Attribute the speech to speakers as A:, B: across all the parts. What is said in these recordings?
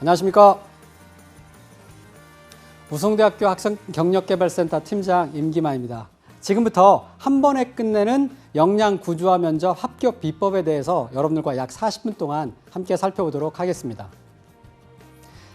A: 안녕하십니까. 우송대학교 학생경력개발센터 팀장 임기만입니다. 지금부터 한 번에 끝내는 역량 구조화 면접 합격 비법에 대해서 여러분들과 약 40분 동안 함께 살펴보도록 하겠습니다.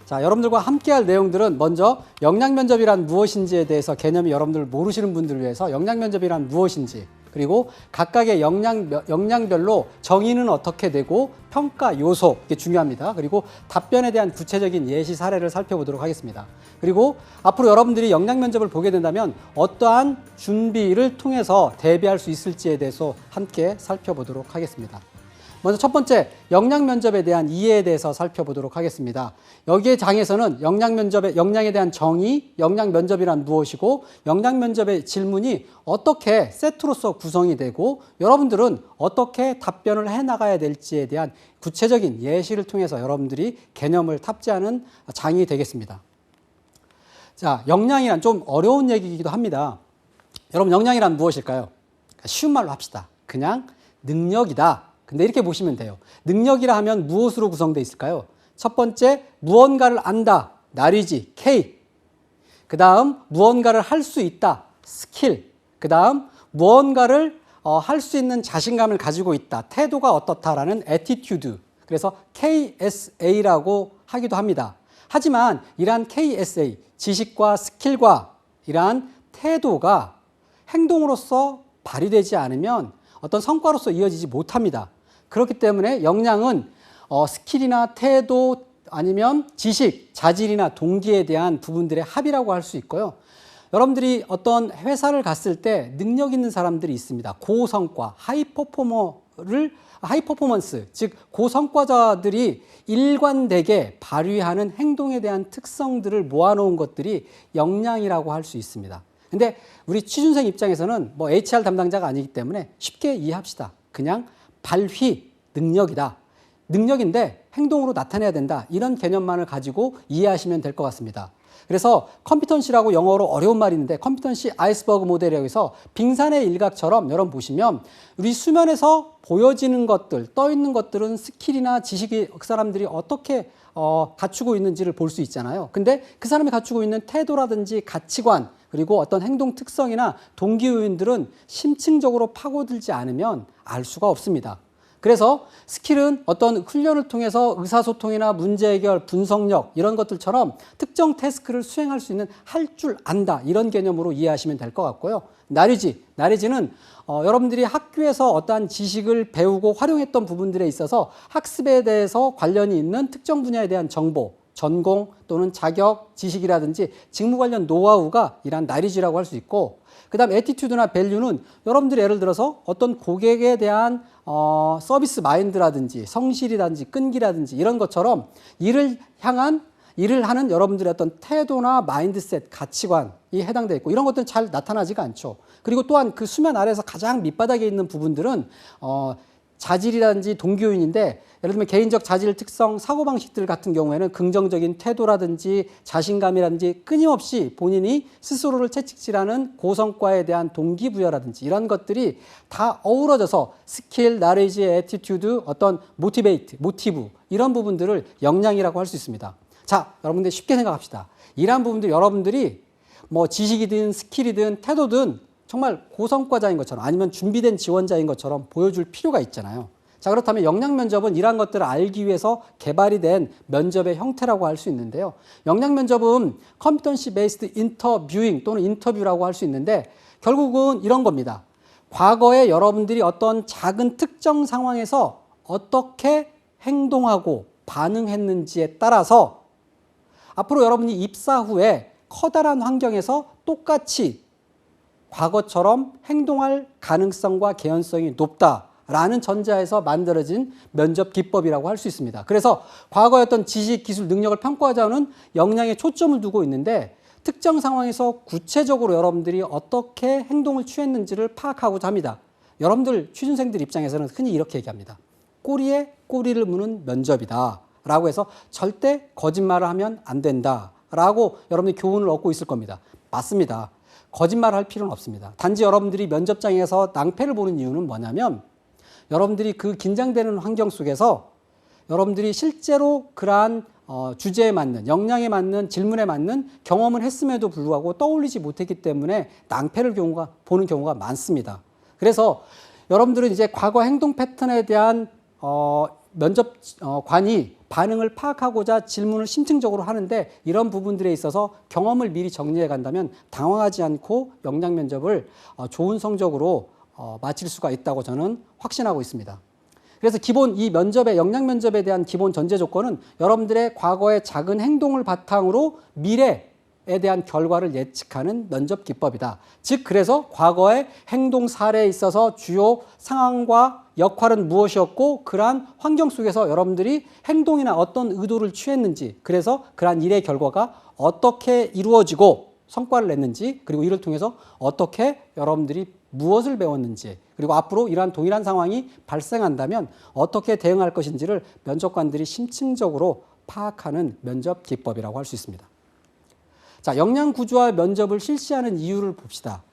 A: 자, 여러분들과 함께 할 내용들은 먼저 역량 면접이란 무엇인지에 대해서 개념이 여러분들 모르시는 분들을 위해서 역량 면접이란 무엇인지, 그리고 각각의 역량별로 정의는 어떻게 되고 평가 요소, 이게 중요합니다. 그리고 답변에 대한 구체적인 예시 사례를 살펴보도록 하겠습니다. 그리고 앞으로 여러분들이 역량 면접을 보게 된다면 어떠한 준비를 통해서 대비할 수 있을지에 대해서 함께 살펴보도록 하겠습니다. 먼저 첫 번째, 역량 면접에 대한 이해에 대해서 살펴보도록 하겠습니다. 여기의 장에서는 역량에 대한 정의, 역량 면접이란 무엇이고, 역량 면접의 질문이 어떻게 세트로서 구성이 되고, 여러분들은 어떻게 답변을 해나가야 될지에 대한 구체적인 예시를 통해서 여러분들이 개념을 탑재하는 장이 되겠습니다. 자, 역량이란 좀 어려운 얘기이기도 합니다. 여러분, 역량이란 무엇일까요? 쉬운 말로 합시다. 그냥 능력이다. 근데 이렇게 보시면 돼요. 능력이라 하면 무엇으로 구성되어 있을까요? 첫 번째, 무언가를 안다, knowledge, K. 그 다음, 무언가를 할 수 있다, 스킬. 그 다음, 무언가를 할 수 있는 자신감을 가지고 있다, 태도가 어떻다라는 attitude. 그래서 KSA라고 하기도 합니다. 하지만 이러한 KSA, 지식과 스킬과 이러한 태도가 행동으로서 발휘되지 않으면 어떤 성과로서 이어지지 못합니다. 그렇기 때문에 역량은 스킬이나 태도 아니면 지식, 자질이나 동기에 대한 부분들의 합이라고 할 수 있고요. 여러분들이 어떤 회사를 갔을 때 능력 있는 사람들이 있습니다. 고성과, 하이퍼포먼스, 즉 고성과자들이 일관되게 발휘하는 행동에 대한 특성들을 모아놓은 것들이 역량이라고 할 수 있습니다. 근데 우리 취준생 입장에서는 뭐 HR 담당자가 아니기 때문에 쉽게 이해합시다. 그냥 발휘, 능력이다. 능력인데 행동으로 나타내야 된다. 이런 개념만을 가지고 이해하시면 될 것 같습니다. 그래서 컴피턴시라고 영어로 어려운 말이 있는데, 컴피턴시 아이스버그 모델이라고 해서 빙산의 일각처럼 여러분 보시면 우리 수면에서 보여지는 것들, 떠 있는 것들은 스킬이나 지식이 그 사람들이 어떻게 갖추고 있는지를 볼 수 있잖아요. 근데 그 사람이 갖추고 있는 태도라든지 가치관, 그리고 어떤 행동 특성이나 동기 요인들은 심층적으로 파고들지 않으면 알 수가 없습니다. 그래서 스킬은 어떤 훈련을 통해서 의사소통이나 문제 해결, 분석력 이런 것들처럼 특정 태스크를 수행할 수 있는 할 줄 안다, 이런 개념으로 이해하시면 될 것 같고요. 나리지는 여러분들이 학교에서 어떠한 지식을 배우고 활용했던 부분들에 있어서 학습에 대해서 관련이 있는 특정 분야에 대한 정보, 전공 또는 자격, 지식이라든지 직무 관련 노하우가 이러한 나리지라고 할 수 있고, 그 다음 애티튜드나 밸류는 여러분들이 예를 들어서 어떤 고객에 대한 서비스 마인드라든지 성실이라든지 끈기라든지 이런 것처럼 일을 하는 여러분들의 어떤 태도나 마인드셋, 가치관이 해당되어 있고, 이런 것들은 잘 나타나지가 않죠. 그리고 또한 그 수면 아래에서 가장 밑바닥에 있는 부분들은 자질이라든지 동기요인인데, 예를 들면 개인적 자질, 특성, 사고방식들 같은 경우에는 긍정적인 태도라든지 자신감이라든지 끊임없이 본인이 스스로를 채찍질하는 고성과에 대한 동기부여라든지 이런 것들이 다 어우러져서 스킬, 나레지, 애티튜드, 어떤 모티브 이런 부분들을 역량이라고 할 수 있습니다. 자, 여러분들 쉽게 생각합시다. 이러한 부분들 여러분들이 뭐 지식이든 스킬이든 태도든 정말 고성과자인 것처럼 아니면 준비된 지원자인 것처럼 보여줄 필요가 있잖아요. 자, 그렇다면 역량 면접은 이러한 것들을 알기 위해서 개발이 된 면접의 형태라고 할 수 있는데요. 역량 면접은 컴피턴시 베이스드 인터뷰잉 또는 인터뷰라고 할 수 있는데, 결국은 이런 겁니다. 과거에 여러분들이 어떤 작은 특정 상황에서 어떻게 행동하고 반응했는지에 따라서 앞으로 여러분이 입사 후에 커다란 환경에서 똑같이 과거처럼 행동할 가능성과 개연성이 높다라는 전제하에서 만들어진 면접 기법이라고 할 수 있습니다. 그래서 과거의 어떤 지식, 기술, 능력을 평가하자는 역량에 초점을 두고 있는데, 특정 상황에서 구체적으로 여러분들이 어떻게 행동을 취했는지를 파악하고자 합니다. 여러분들 취준생들 입장에서는 흔히 이렇게 얘기합니다. 꼬리에 꼬리를 무는 면접이다 라고 해서 절대 거짓말을 하면 안 된다 라고 여러분들이 교훈을 얻고 있을 겁니다. 맞습니다. 거짓말할 필요는 없습니다. 단지 여러분들이 면접장에서 낭패를 보는 이유는 뭐냐면, 여러분들이 그 긴장되는 환경 속에서 여러분들이 실제로 그러한 주제에 맞는, 역량에 맞는, 질문에 맞는 경험을 했음에도 불구하고 떠올리지 못했기 때문에 낭패를 보는 경우가 많습니다. 그래서 여러분들은 이제 과거 행동 패턴에 대한 면접관이 반응을 파악하고자 질문을 심층적으로 하는데, 이런 부분들에 있어서 경험을 미리 정리해 간다면 당황하지 않고 역량 면접을 좋은 성적으로 마칠 수가 있다고 저는 확신하고 있습니다. 그래서 기본 이 면접의 역량 면접에 대한 기본 전제 조건은 여러분들의 과거의 작은 행동을 바탕으로 미래에 대한 결과를 예측하는 면접 기법이다. 즉 그래서 과거의 행동 사례에 있어서 주요 상황과 역할은 무엇이었고, 그러한 환경 속에서 여러분들이 행동이나 어떤 의도를 취했는지, 그래서 그러한 일의 결과가 어떻게 이루어지고 성과를 냈는지, 그리고 이를 통해서 어떻게 여러분들이 무엇을 배웠는지, 그리고 앞으로 이러한 동일한 상황이 발생한다면 어떻게 대응할 것인지를 면접관들이 심층적으로 파악하는 면접 기법이라고 할 수 있습니다. 자, 역량 구조화 면접을 실시하는 이유를 봅시다.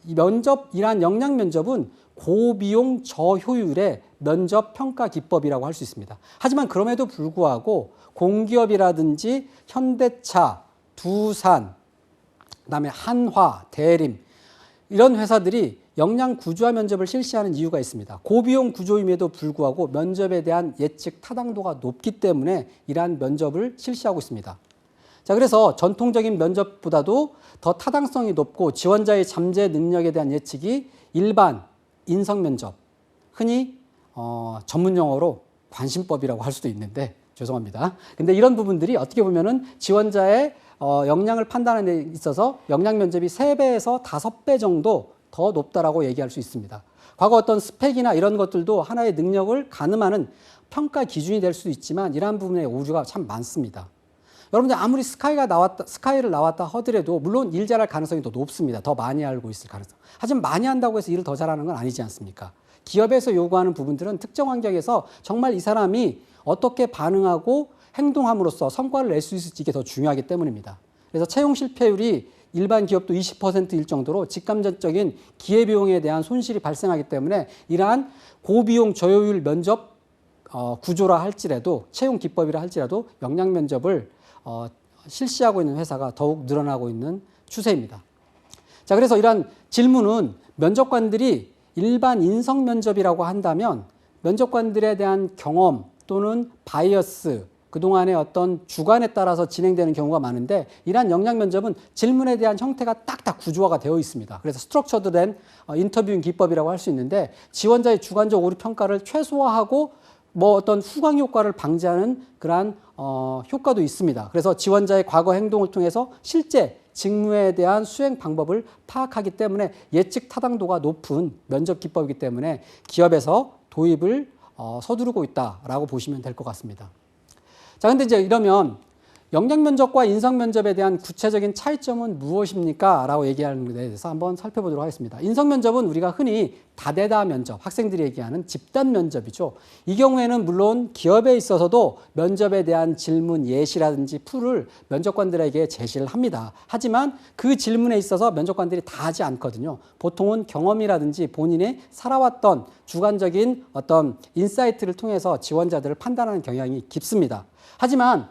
A: 이러한 역량 면접은 고비용 저효율의 면접 평가 기법이라고 할 수 있습니다. 하지만 그럼에도 불구하고 공기업이라든지 현대차, 두산, 그다음에 한화, 대림, 이런 회사들이 역량 구조화 면접을 실시하는 이유가 있습니다. 고비용 구조임에도 불구하고 면접에 대한 예측 타당도가 높기 때문에 이러한 면접을 실시하고 있습니다. 자, 그래서 전통적인 면접보다도 더 타당성이 높고 지원자의 잠재 능력에 대한 예측이 일반 인성 면접, 흔히 전문 용어로 관심법이라고 할 수도 있는데 죄송합니다. 근데 이런 부분들이 어떻게 보면은 지원자의 역량을 판단하는 데 있어서 역량 면접이 3배에서 5배 정도 더 높다라고 얘기할 수 있습니다. 과거 어떤 스펙이나 이런 것들도 하나의 능력을 가늠하는 평가 기준이 될 수 있지만 이러한 부분의 오류가 참 많습니다. 여러분들 아무리 스카이를 나왔다 하더라도 물론 일 잘할 가능성이 더 높습니다. 더 많이 알고 있을 가능성. 하지만 많이 한다고 해서 일을 더 잘하는 건 아니지 않습니까? 기업에서 요구하는 부분들은 특정 환경에서 정말 이 사람이 어떻게 반응하고 행동함으로써 성과를 낼 수 있을지 이게 더 중요하기 때문입니다. 그래서 채용 실패율이 일반 기업도 20%일 정도로 직감적인 기회비용에 대한 손실이 발생하기 때문에 이러한 고비용 저효율 면접 구조라 할지라도, 채용 기법이라 할지라도 역량 면접을 실시하고 있는 회사가 더욱 늘어나고 있는 추세입니다. 자, 그래서 이러한 질문은 면접관들이 일반 인성 면접이라고 한다면 면접관들에 대한 경험 또는 바이어스, 그동안의 어떤 주관에 따라서 진행되는 경우가 많은데, 이러한 역량 면접은 질문에 대한 형태가 딱딱 구조화가 되어 있습니다. 그래서 스트럭처드된 인터뷰잉 기법이라고 할 수 있는데, 지원자의 주관적 오류 평가를 최소화하고 어떤 후광 효과를 방지하는 그러한 효과도 있습니다. 그래서 지원자의 과거 행동을 통해서 실제 직무에 대한 수행 방법을 파악하기 때문에 예측 타당도가 높은 면접 기법이기 때문에 기업에서 도입을 서두르고 있다라고 보시면 될 것 같습니다. 자, 근데 이제 이러면 역량 면접과 인성 면접에 대한 구체적인 차이점은 무엇입니까? 라고 얘기하는 데 대해서 한번 살펴보도록 하겠습니다. 인성 면접은 우리가 흔히 다대다 면접, 학생들이 얘기하는 집단 면접이죠. 이 경우에는 물론 기업에 있어서도 면접에 대한 질문 예시라든지 풀을 면접관들에게 제시를 합니다. 하지만 그 질문에 있어서 면접관들이 다 하지 않거든요. 보통은 경험이라든지 본인이 살아왔던 주관적인 어떤 인사이트를 통해서 지원자들을 판단하는 경향이 깊습니다. 하지만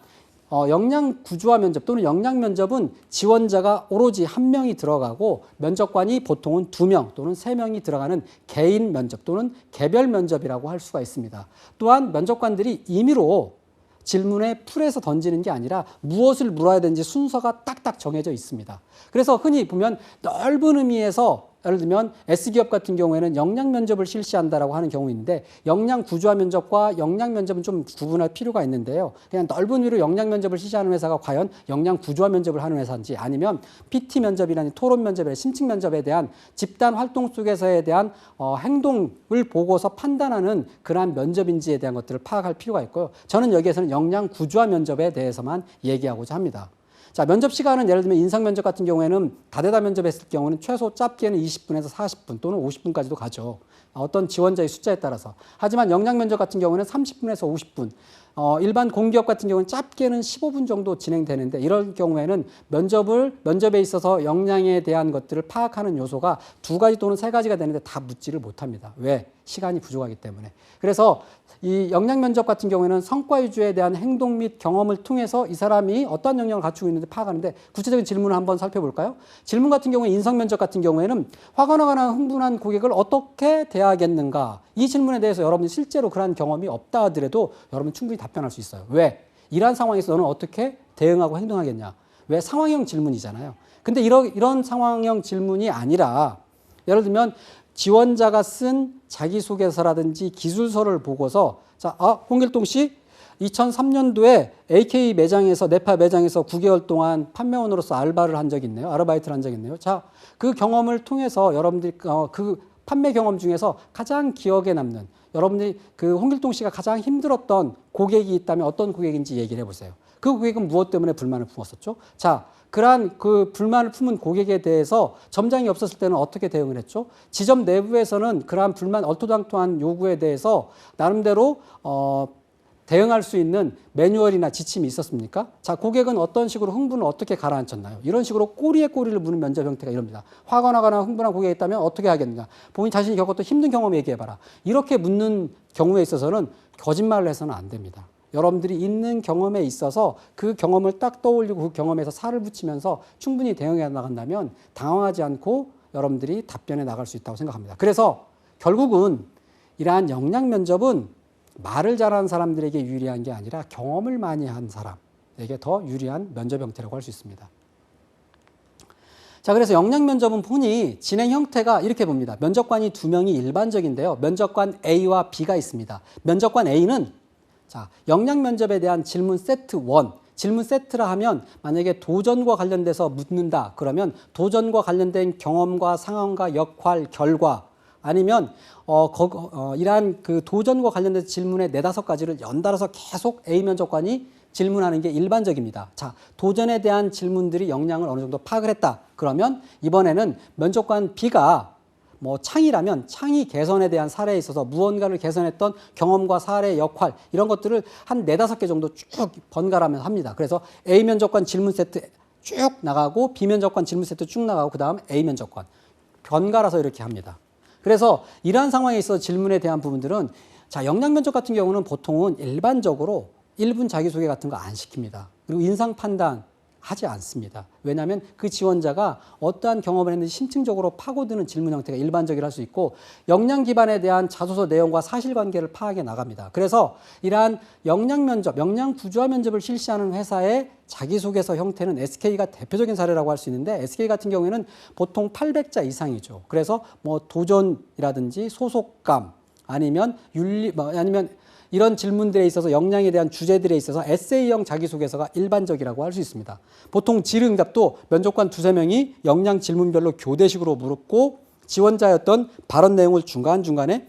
A: 역량 구조화 면접 또는 역량 면접은 지원자가 오로지 한 명이 들어가고 면접관이 보통은 2명 또는 3명이 들어가는 개인 면접 또는 개별 면접이라고 할 수가 있습니다. 또한 면접관들이 임의로 질문에 풀에서 던지는 게 아니라 무엇을 물어야 되는지 순서가 딱딱 정해져 있습니다. 그래서 흔히 보면 넓은 의미에서 예를 들면 S기업 같은 경우에는 역량 면접을 실시한다라고 하는 경우인데, 역량 구조화 면접과 역량 면접은 좀 구분할 필요가 있는데요. 그냥 넓은 의미로 역량 면접을 실시하는 회사가 과연 역량 구조화 면접을 하는 회사인지, 아니면 PT 면접이라는 토론 면접이나 심층 면접에 대한 집단 활동 속에서에 대한 행동을 보고서 판단하는 그러한 면접인지에 대한 것들을 파악할 필요가 있고요. 저는 여기에서는 역량 구조화 면접에 대해서만 얘기하고자 합니다. 자, 면접 시간은 예를 들면 인성 면접 같은 경우에는 다대다 면접했을 경우는 최소 짧게는 20분에서 40분 또는 50분까지도 가죠. 어떤 지원자의 숫자에 따라서. 하지만 역량 면접 같은 경우는 30분에서 50분. 일반 공기업 같은 경우는 짧게는 15분 정도 진행되는데 이런 경우에는 면접에 있어서 역량에 대한 것들을 파악하는 요소가 2가지 또는 3가지가 되는데 다 묻지를 못합니다. 왜? 시간이 부족하기 때문에. 그래서 이 역량 면접 같은 경우에는 성과 위주에 대한 행동 및 경험을 통해서 이 사람이 어떤 역량을 갖추고 있는지 파악하는데 구체적인 질문을 한번 살펴볼까요? 질문 같은 경우에 인성 면접 같은 경우에는 화가 나거나 흥분한 고객을 어떻게 대하겠는가? 이 질문에 대해서 여러분이 실제로 그런 경험이 없다 하더라도 여러분 충분히 답변할 수 있어요. 왜? 이러한 상황에서 너는 어떻게 대응하고 행동하겠냐? 왜? 상황형 질문이잖아요. 근데 이런 상황형 질문이 아니라 예를 들면 지원자가 쓴 자기소개서라든지 기술서를 보고서 자, 홍길동 씨 2003년도에 AK 매장에서 네파 매장에서 9개월 동안 판매원으로서 알바를 한 적이 있네요. 아르바이트를 한 적이 있네요. 자, 그 경험을 통해서 여러분들이 그 판매 경험 중에서 가장 기억에 남는 여러분들이 그 홍길동 씨가 가장 힘들었던 고객이 있다면 어떤 고객인지 얘기를 해보세요. 그 고객은 무엇 때문에 불만을 품었었죠? 자, 그러한 그 불만을 품은 고객에 대해서 점장이 없었을 때는 어떻게 대응을 했죠? 지점 내부에서는 그러한 불만 얼토당토한 요구에 대해서 나름대로 대응할 수 있는 매뉴얼이나 지침이 있었습니까? 자, 고객은 어떤 식으로 흥분을 어떻게 가라앉혔나요? 이런 식으로 꼬리에 꼬리를 무는 면접 형태가 이럽니다. 화가 나거나 흥분한 고객이 있다면 어떻게 하겠느냐? 본인 자신이 겪었던 힘든 경험 얘기해봐라. 이렇게 묻는 경우에 있어서는 거짓말을 해서는 안 됩니다. 여러분들이 있는 경험에 있어서 그 경험을 딱 떠올리고 그 경험에서 살을 붙이면서 충분히 대응해 나간다면 당황하지 않고 여러분들이 답변해 나갈 수 있다고 생각합니다. 그래서 결국은 이러한 역량 면접은 말을 잘하는 사람들에게 유리한 게 아니라 경험을 많이 한 사람에게 더 유리한 면접 형태라고 할 수 있습니다. 자, 그래서 역량 면접은 흔히 진행 형태가 이렇게 봅니다. 면접관이 2명이 일반적인데요. 면접관 A와 B가 있습니다. 면접관 A는 자, 역량 면접에 대한 질문 세트 1. 질문 세트라 하면 만약에 도전과 관련돼서 묻는다. 그러면 도전과 관련된 경험과 상황과 역할, 결과 아니면 이러한 그 도전과 관련된 질문의 4-5가지를 연달아서 계속 A 면접관이 질문하는 게 일반적입니다. 자, 도전에 대한 질문들이 역량을 어느 정도 파악을 했다. 그러면 이번에는 면접관 B가 창의라면 창의 개선에 대한 사례에 있어서 무언가를 개선했던 경험과 사례, 역할 이런 것들을 한 4-5개 정도 쭉 번갈아가면서 합니다. 그래서 A 면접관 질문 세트 쭉 나가고 B 면접관 질문 세트 쭉 나가고 그 다음 A 면접관 번갈아서 이렇게 합니다. 그래서 이러한 상황에 있어서 질문에 대한 부분들은 자, 역량 면접 같은 경우는 보통은 일반적으로 1분 자기소개 같은 거 안 시킵니다. 그리고 인상 판단 하지 않습니다. 왜냐하면 그 지원자가 어떠한 경험을 했는지 심층적으로 파고드는 질문 형태가 일반적이라 할 수 있고 역량 기반에 대한 자소서 내용과 사실관계를 파악해 나갑니다. 그래서 이러한 역량 면접, 역량 구조화 면접을 실시하는 회사의 자기소개서 형태는 SK가 대표적인 사례라고 할 수 있는데 SK 같은 경우에는 보통 800자 이상이죠. 그래서 도전이라든지 소속감 아니면 아니면 이런 질문들에 있어서 역량에 대한 주제들에 있어서 에세이형 자기소개서가 일반적이라고 할 수 있습니다. 보통 질의응답도 면접관 2-3명이 역량 질문별로 교대식으로 물었고 지원자였던 발언 내용을 중간중간에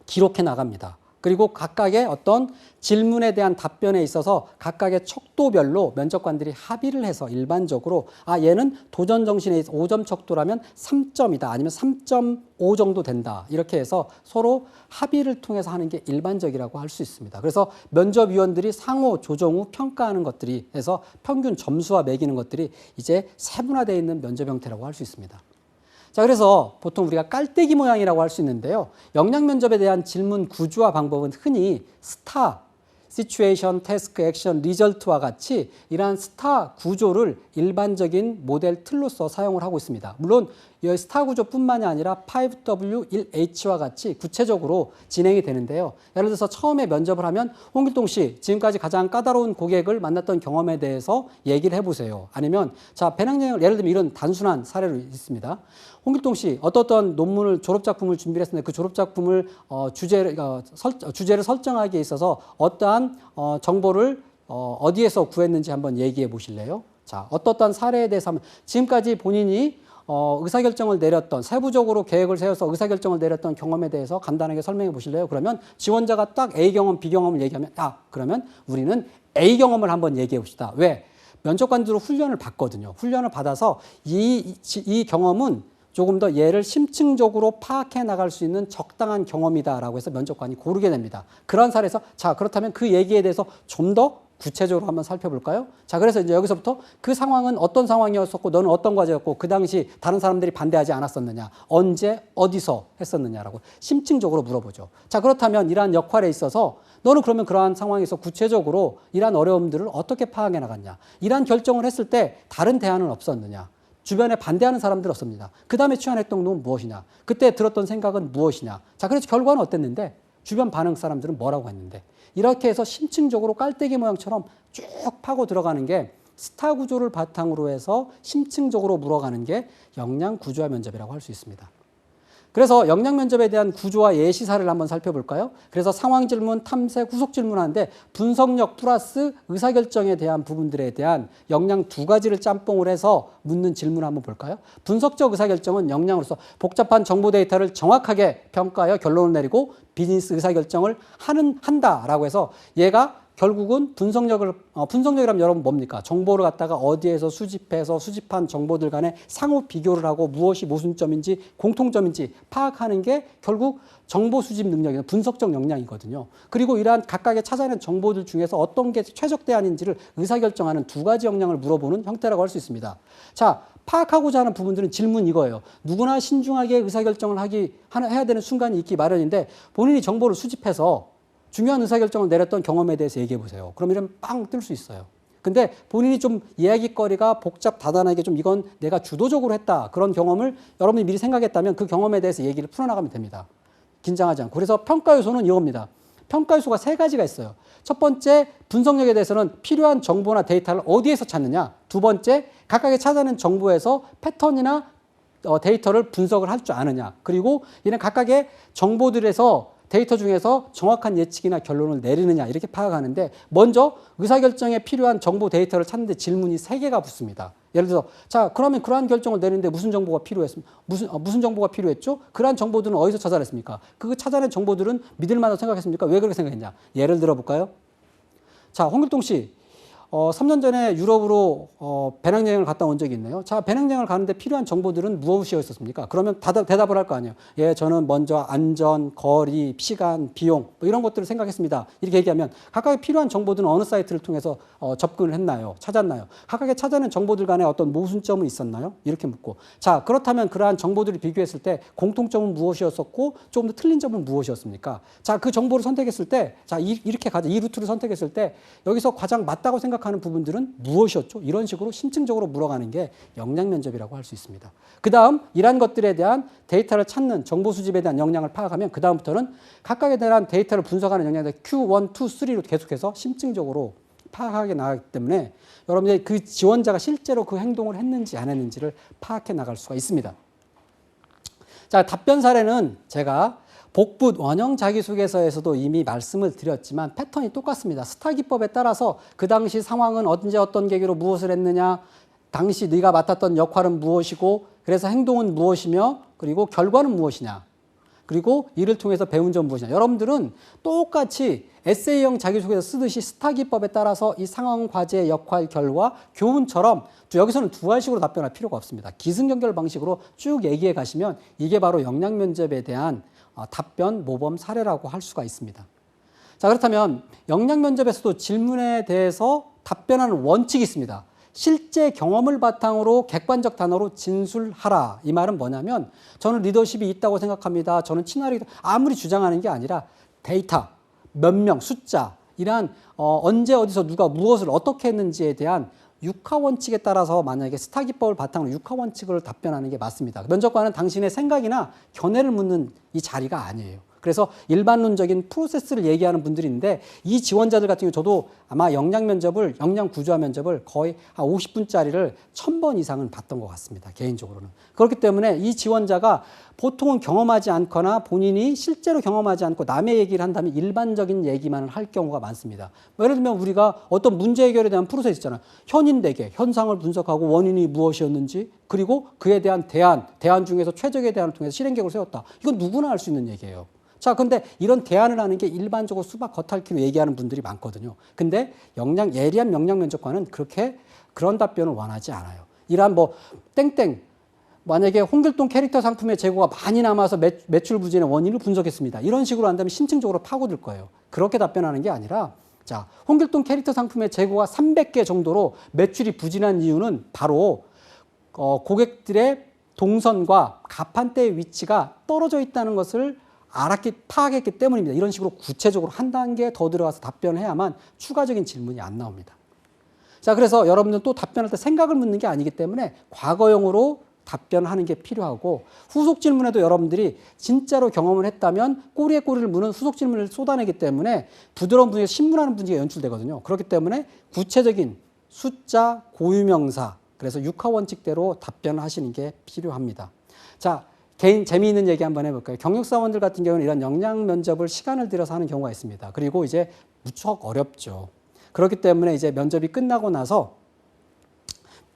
A: 기록해 나갑니다. 그리고 각각의 어떤 질문에 대한 답변에 있어서 각각의 척도별로 면접관들이 합의를 해서 일반적으로 얘는 도전 정신에 있어 5점 척도라면 3점이다 아니면 3.5 정도 된다 이렇게 해서 서로 합의를 통해서 하는 게 일반적이라고 할 수 있습니다. 그래서 면접위원들이 상호 조정 후 평가하는 것들이 해서 평균 점수와 매기는 것들이 이제 세분화되어 있는 면접 형태라고 할 수 있습니다. 자, 그래서 보통 우리가 깔때기 모양이라고 할 수 있는데요. 역량 면접에 대한 질문 구조와 방법은 흔히 스타, 시츄에이션, 태스크, 액션, 리절트와 같이 이러한 스타 구조를 일반적인 모델 틀로서 사용을 하고 있습니다. 물론 이 스타 구조뿐만이 아니라 5W1H와 같이 구체적으로 진행이 되는데요. 예를 들어서 처음에 면접을 하면 홍길동 씨 지금까지 가장 까다로운 고객을 만났던 경험에 대해서 얘기를 해보세요. 아니면 자 배낭여행을 예를 들면 이런 단순한 사례로 있습니다. 홍길동 씨 어떤 논문을 졸업작품을 준비를 했는데 그 졸업작품을 주제를 설정하기에 있어서 어떠한 정보를 어디에서 구했는지 한번 얘기해 보실래요? 자, 어떠한 사례에 대해서 한번 지금까지 본인이 의사결정을 내렸던 세부적으로 계획을 세워서 의사결정을 내렸던 경험에 대해서 간단하게 설명해 보실래요? 그러면 지원자가 딱 A 경험, B 경험을 얘기하면 그러면 우리는 A 경험을 한번 얘기해 봅시다. 왜? 면접관들은 훈련을 받거든요. 훈련을 받아서 이 경험은 조금 더 얘를 심층적으로 파악해 나갈 수 있는 적당한 경험이다라고 해서 면접관이 고르게 됩니다. 그런 사례에서 자, 그렇다면 그 얘기에 대해서 좀 더 구체적으로 한번 살펴볼까요? 자, 그래서 이제 여기서부터 그 상황은 어떤 상황이었었고 너는 어떤 과제였고 그 당시 다른 사람들이 반대하지 않았었느냐, 언제 어디서 했었느냐라고 심층적으로 물어보죠. 자, 그렇다면 이러한 역할에 있어서 너는 그러면 그러한 상황에서 구체적으로 이러한 어려움들을 어떻게 파악해 나갔냐, 이러한 결정을 했을 때 다른 대안은 없었느냐, 주변에 반대하는 사람들 없습니다. 그 다음에 취한 행동은 무엇이냐, 그때 들었던 생각은 무엇이냐. 자, 그래서 결과는 어땠는데 주변 반응 사람들은 뭐라고 했는데, 이렇게 해서 심층적으로 깔때기 모양처럼 쭉 파고 들어가는 게 스타 구조를 바탕으로 해서 심층적으로 물어가는 게 역량 구조화 면접이라고 할 수 있습니다. 그래서 역량 면접에 대한 구조와 예시 사례를 한번 살펴볼까요? 그래서 상황 질문, 탐색, 후속 질문하는데 분석력 플러스 의사결정에 대한 부분들에 대한 역량 두 가지를 짬뽕을 해서 묻는 질문을 한번 볼까요? 분석적 의사결정은 역량으로서 복잡한 정보 데이터를 정확하게 평가하여 결론을 내리고 비즈니스 의사결정을 한다라고 해서 얘가 결국은 분석력이라면 여러분 뭡니까? 정보를 갖다가 어디에서 수집해서 수집한 정보들 간에 상호 비교를 하고 무엇이 모순점인지 공통점인지 파악하는 게 결국 정보 수집 능력이나 분석적 역량이거든요. 그리고 이러한 각각의 찾아낸 정보들 중에서 어떤 게 최적 대안인지를 의사결정하는 두 가지 역량을 물어보는 형태라고 할 수 있습니다. 자, 파악하고자 하는 부분들은 질문 이거예요. 누구나 신중하게 의사결정을 해야 되는 순간이 있기 마련인데 본인이 정보를 수집해서 중요한 의사결정을 내렸던 경험에 대해서 얘기해 보세요. 그럼 이러면 빵 뜰 수 있어요. 근데 본인이 좀 이야기거리가 복잡다단하게 좀 이건 내가 주도적으로 했다. 그런 경험을 여러분이 미리 생각했다면 그 경험에 대해서 얘기를 풀어나가면 됩니다. 긴장하지 않고. 그래서 평가 요소는 이겁니다. 평가 요소가 세 가지가 있어요. 첫 번째, 분석력에 대해서는 필요한 정보나 데이터를 어디에서 찾느냐. 두 번째, 각각의 찾아낸 정보에서 패턴이나 데이터를 분석을 할 줄 아느냐. 그리고 이런 각각의 정보들에서 데이터 중에서 정확한 예측이나 결론을 내리느냐 이렇게 파악하는데 먼저 의사결정에 필요한 정보 데이터를 찾는데 질문이 3개가 붙습니다. 예를 들어서 자 그러면 그러한 결정을 내리는데 무슨 정보가 필요했습니까? 무슨 정보가 필요했죠? 그러한 정보들은 어디서 찾아냈습니까? 그 찾아낸 정보들은 믿을 만하다고 생각했습니까? 왜 그렇게 생각했냐? 예를 들어 볼까요? 자, 홍길동 씨 3년 전에 유럽으로 배낭여행을 갔다 온 적이 있네요. 자, 배낭여행을 가는데 필요한 정보들은 무엇이었습니까? 그러면 대답을 할 거 아니에요. 예, 저는 먼저 안전, 거리, 시간, 비용 뭐 이런 것들을 생각했습니다. 이렇게 얘기하면 각각의 필요한 정보들은 어느 사이트를 통해서 접근을 했나요? 찾았나요? 각각의 찾아낸 정보들 간에 어떤 모순점은 있었나요? 이렇게 묻고 자, 그렇다면 그러한 정보들을 비교했을 때 공통점은 무엇이었었고 조금 더 틀린 점은 무엇이었습니까? 자, 그 정보를 선택했을 때 자, 이렇게 가자. 이 루트를 선택했을 때 여기서 가장 맞다고 하는 부분들은 무엇이었죠? 이런 식으로 심층적으로 물어가는 게 역량 면접이라고 할 수 있습니다. 그 다음 이러한 것들에 대한 데이터를 찾는 정보 수집에 대한 역량을 파악하면 그 다음부터는 각각에 대한 데이터를 분석하는 역량을 Q1, 2, 3로 계속해서 심층적으로 파악하게 나가기 때문에 여러분들이 그 지원자가 실제로 그 행동을 했는지 안 했는지를 파악해 나갈 수가 있습니다. 자, 답변 사례는 제가 복붙 원형 자기소개서에서도 이미 말씀을 드렸지만 패턴이 똑같습니다. 스타 기법에 따라서 그 당시 상황은 언제 어떤 계기로 무엇을 했느냐, 당시 네가 맡았던 역할은 무엇이고 그래서 행동은 무엇이며 그리고 결과는 무엇이냐, 그리고 이를 통해서 배운 점 무엇이냐. 여러분들은 똑같이 에세이형 자기소개서 쓰듯이 스타 기법에 따라서 이 상황, 과제, 역할, 결과, 교훈처럼 여기서는 두 가지식으로 답변할 필요가 없습니다. 기승전결 방식으로 쭉 얘기해 가시면 이게 바로 역량 면접에 대한 답변 모범 사례라고 할 수가 있습니다. 자, 그렇다면 역량 면접에서도 질문에 대해서 답변하는 원칙이 있습니다. 실제 경험을 바탕으로 객관적 단어로 진술하라. 이 말은 뭐냐면 저는 리더십이 있다고 생각합니다. 저는 친화력이 아무리 주장하는 게 아니라 데이터, 몇 명, 숫자 이러한 언제 어디서 누가 무엇을 어떻게 했는지에 대한 육하 원칙에 따라서 만약에 스타 기법을 바탕으로 육하 원칙을 답변하는 게 맞습니다. 면접관은 당신의 생각이나 견해를 묻는 이 자리가 아니에요. 그래서 일반론적인 프로세스를 얘기하는 분들이 있는데 이 지원자들 같은 경우 저도 아마 역량 구조화 면접을 거의 한 50분짜리를 1000번 이상은 봤던 것 같습니다. 개인적으로는. 그렇기 때문에 이 지원자가 보통은 경험하지 않거나 본인이 실제로 경험하지 않고 남의 얘기를 한다면 일반적인 얘기만 할 경우가 많습니다. 예를 들면 우리가 어떤 문제 해결에 대한 프로세스 있잖아요. 현인대계, 현상을 분석하고 원인이 무엇이었는지 그리고 그에 대한 대안 중에서 최적의 대안을 통해서 실행계획을 세웠다. 이건 누구나 할 수 있는 얘기예요. 자, 근데 이런 대안을 하는 게 일반적으로 수박 겉핥기로 얘기하는 분들이 많거든요. 근데 예리한 역량 면접관은 그런 답변을 원하지 않아요. 이러한 땡땡 만약에 홍길동 캐릭터 상품의 재고가 많이 남아서 매출 부진의 원인을 분석했습니다. 이런 식으로 한다면 심층적으로 파고들 거예요. 그렇게 답변하는 게 아니라 자, 홍길동 캐릭터 상품의 재고가 300개 정도로 매출이 부진한 이유는 바로 고객들의 동선과 가판대의 위치가 떨어져 있다는 것을 파악했기 때문입니다. 이런 식으로 구체적으로 한 단계 더 들어가서 답변해야만 추가적인 질문이 안 나옵니다. 자, 그래서 여러분들은 또 답변할 때 생각을 묻는 게 아니기 때문에 과거형으로 답변하는 게 필요하고 후속 질문에도 여러분들이 진짜로 경험을 했다면 꼬리에 꼬리를 무는 후속 질문을 쏟아내기 때문에 부드러운 분위기에 신문하는 분위기가 연출되거든요. 그렇기 때문에 구체적인 숫자, 고유명사, 그래서 육하 원칙대로 답변하시는 게 필요합니다. 자, 개인 재미있는 얘기 한번 해볼까요? 경력사원들 같은 경우는 이런 역량 면접을 시간을 들여서 하는 경우가 있습니다. 그리고 이제 무척 어렵죠. 그렇기 때문에 이제 면접이 끝나고 나서